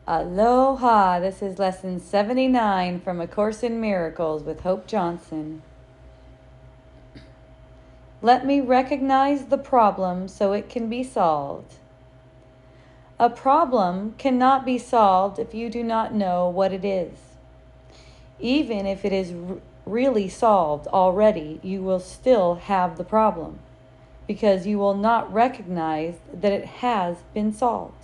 Aloha! This is lesson 79 from A Course in Miracles with Hope Johnson. Let me recognize the problem so it can be solved. A problem cannot be solved if you do not know what it is. Even if it is really solved already, you will still have the problem because you will not recognize that it has been solved.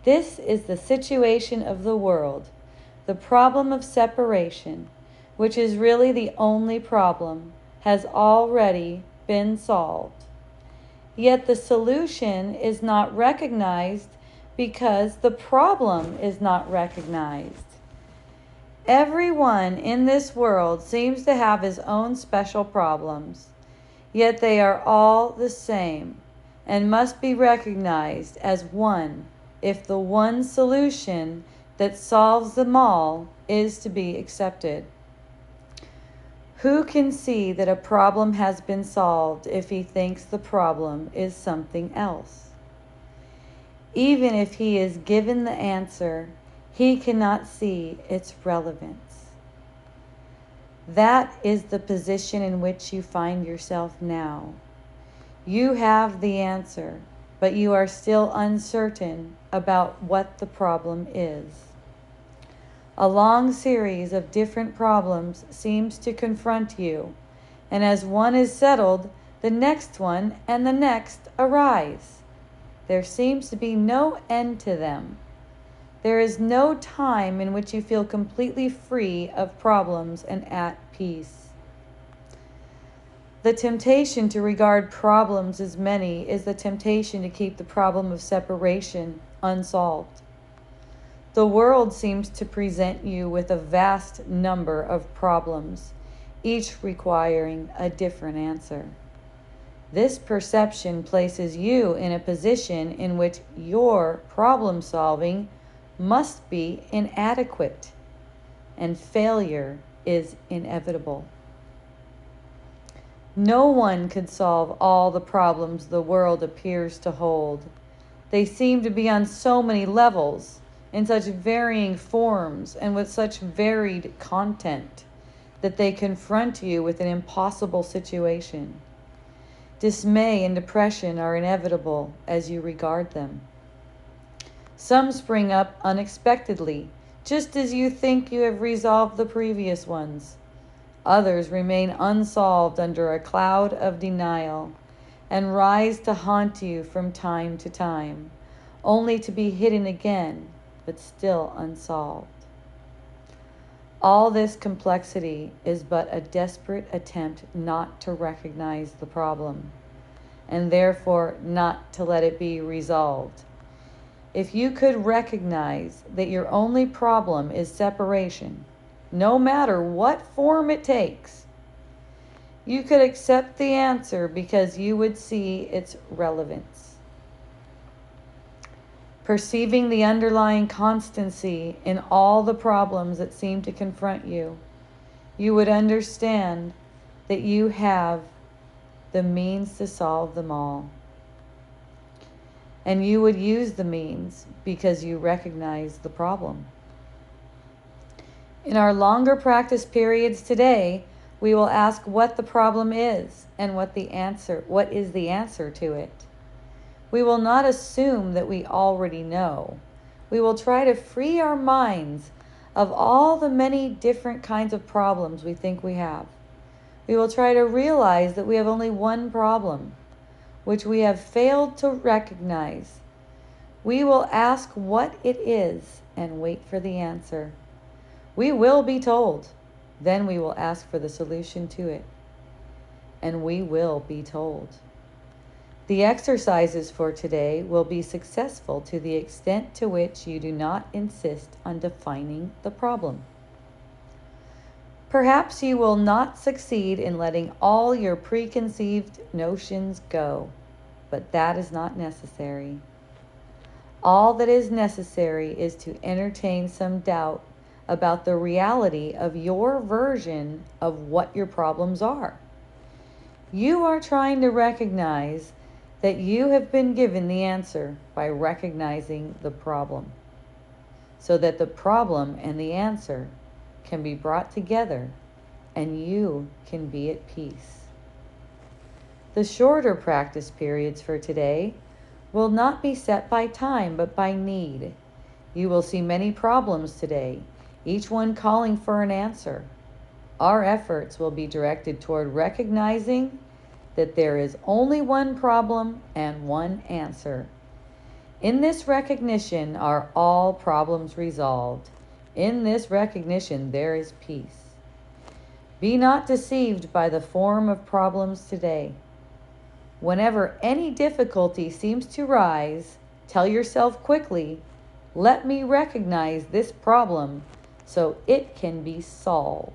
This is the situation of the world, the problem of separation, which is really the only problem, has already been solved. Yet the solution is not recognized because the problem is not recognized. Everyone in this world seems to have his own special problems, yet they are all the same and must be recognized as one if the one solution that solves them all is to be accepted. Who can see that a problem has been solved if he thinks the problem is something else? Even if he is given the answer, he cannot see its relevance. That is the position in which you find yourself now. You have the answer, but you are still uncertain about what the problem is. A long series of different problems seems to confront you, and as one is settled, the next one and the next arise. There seems to be no end to them. There is no time in which you feel completely free of problems and at peace. The temptation to regard problems as many is the temptation to keep the problem of separation unsolved. The world seems to present you with a vast number of problems, each requiring a different answer. This perception places you in a position in which your problem solving must be inadequate, and failure is inevitable. No one could solve all the problems the world appears to hold. They seem to be on so many levels, in such varying forms, and with such varied content, that they confront you with an impossible situation. Dismay and depression are inevitable as you regard them. Some spring up unexpectedly, just as you think you have resolved the previous ones. Others remain unsolved under a cloud of denial and rise to haunt you from time to time, only to be hidden again, but still unsolved. All this complexity is but a desperate attempt not to recognize the problem, and therefore not to let it be resolved. If you could recognize that your only problem is separation, no matter what form it takes, you could accept the answer because you would see its relevance. Perceiving the underlying constancy in all the problems that seem to confront you, you would understand that you have the means to solve them all. And you would use the means because you recognize the problem. In our longer practice periods today, we will ask what the problem is and what is the answer to it. We will not assume that we already know. We will try to free our minds of all the many different kinds of problems we think we have. We will try to realize that we have only one problem, which we have failed to recognize. We will ask what it is and wait for the answer. We will be told. Then we will ask for the solution to it. And we will be told. The exercises for today will be successful to the extent to which you do not insist on defining the problem. Perhaps you will not succeed in letting all your preconceived notions go, but that is not necessary. All that is necessary is to entertain some doubt about the reality of your version of what your problems are. You are trying to recognize that you have been given the answer by recognizing the problem. so that the problem and the answer can be brought together and you can be at peace. The shorter practice periods for today will not be set by time but by need. You will see many problems today, each one calling for an answer. Our efforts will be directed toward recognizing that there is only one problem and one answer. In this recognition are all problems resolved. In this recognition there is peace. Be not deceived by the form of problems today. Whenever any difficulty seems to rise, tell yourself quickly, let me recognize this problem so it can be solved.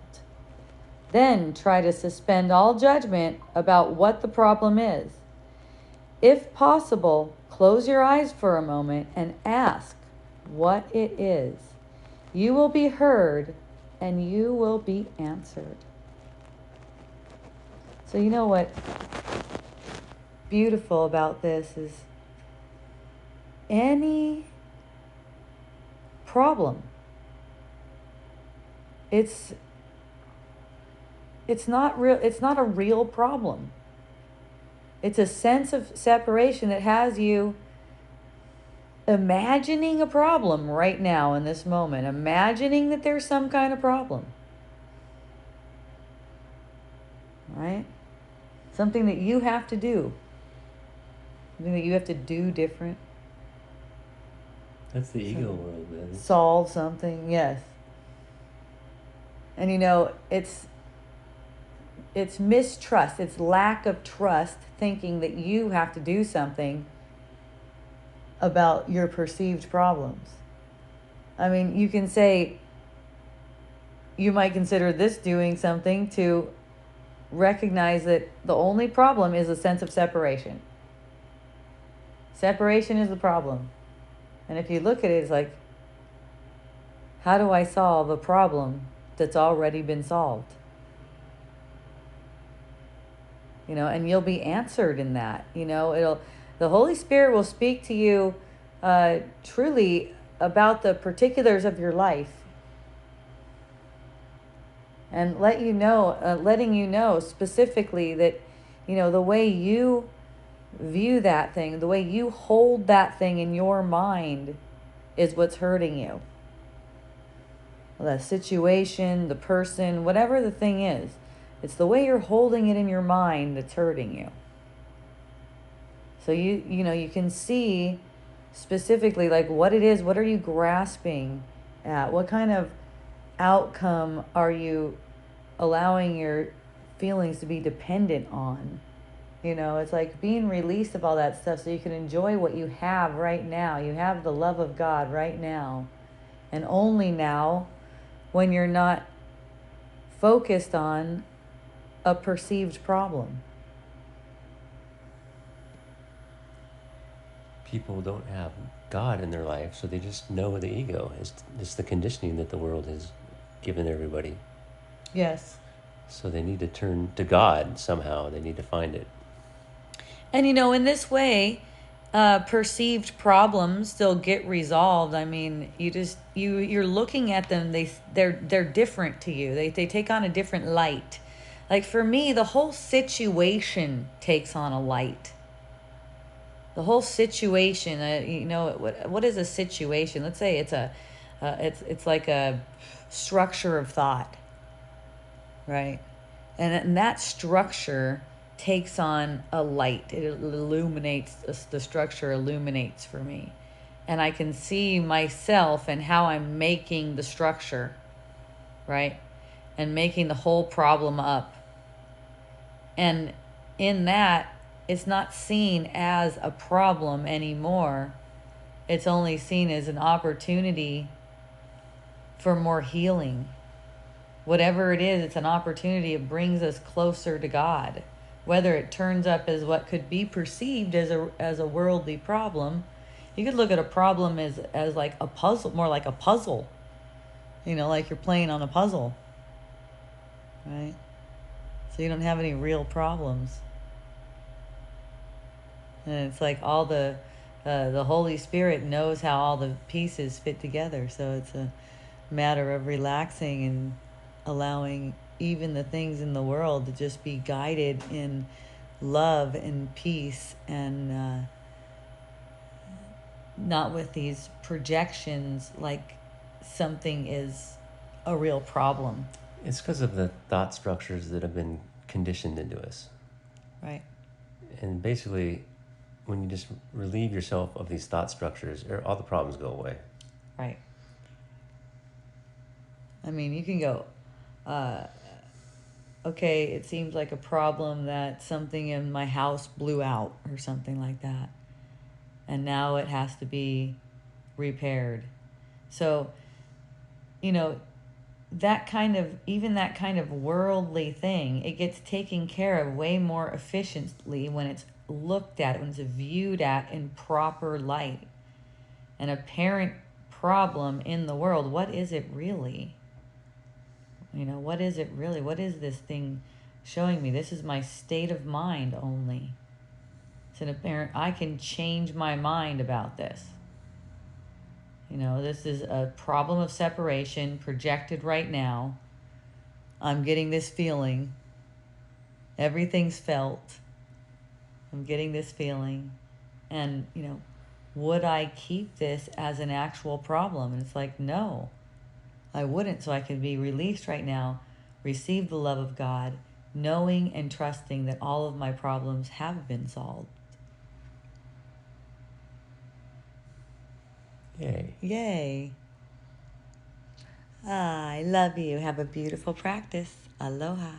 Then try to suspend all judgment about what the problem is. If possible, close your eyes for a moment and ask what it is. You will be heard and you will be answered. So you know what beautiful about this is any problem, it's not real. It's not a real problem. It's a sense of separation that has you imagining a problem right now in this moment, imagining that there's some kind of problem, right? Something that you have to do, something that you have to do different. That's the ego world, man. Solve something, yes. And you know, it's mistrust, it's lack of trust, thinking that you have to do something about your perceived problems. I mean, you can say, you might consider this doing something to recognize that the only problem is a sense of separation. Separation is the problem. And if you look at it, it's like, how do I solve a problem that's already been solved? You know, and you'll be answered in that. You know, the Holy Spirit will speak to you truly about the particulars of your life, and letting you know specifically that, you know, the way you view that thing, the way you hold that thing in your mind is what's hurting you. The situation, the person, whatever the thing is, it's the way you're holding it in your mind that's hurting you. So you know, you can see specifically like what it is, what are you grasping at? What kind of outcome are you allowing your feelings to be dependent on? You know, it's like being released of all that stuff so you can enjoy what you have right now. You have the love of God right now. And only now, when you're not focused on a perceived problem. People don't have God in their life, so they just know the ego. It's the conditioning that the world has given everybody. Yes. So they need to turn to God somehow. They need to find it. And you know, in this way, perceived problems still get resolved. I mean, you're looking at them. They're different to you. They take on a different light. Like for me, the whole situation takes on a light. The whole situation, you know, what is a situation? Let's say it's like a structure of thought, right? And that structure takes on a light. It illuminates, the structure illuminates for me. And I can see myself and how I'm making the structure, right? And making the whole problem up. And in that, it's not seen as a problem anymore. It's only seen as an opportunity for more healing. Whatever it is, it's an opportunity. It brings us closer to God. Whether it turns up as what could be perceived as a worldly problem. You could look at a problem as like a puzzle, more like a puzzle. You know, like you're playing on a puzzle. Right? So you don't have any real problems. And it's like all the The Holy Spirit knows how all the pieces fit together. So it's a matter of relaxing and allowing even the things in the world to just be guided in love and peace, and not with these projections like something is a real problem. It's because of the thought structures that have been conditioned into us. Right. And basically, when you just relieve yourself of these thought structures, all the problems go away. Right. I mean, you can go, okay, it seems like a problem that something in my house blew out or something like that. And now it has to be repaired. So, you know, even that kind of worldly thing, it gets taken care of way more efficiently when it's looked at, when it's viewed at in proper light. An apparent problem in the world, what is it really? What is it really? What is this thing showing me? This is my state of mind only. It's an apparent, I can change my mind about this. This is a problem of separation projected right now. I'm getting this feeling. Everything's felt. I'm getting this feeling. And, would I keep this as an actual problem? And it's like, no, I wouldn't. So I could be released right now, receive the love of God, knowing and trusting that all of my problems have been solved. Yay. Yay. I love you. Have a beautiful practice. Aloha.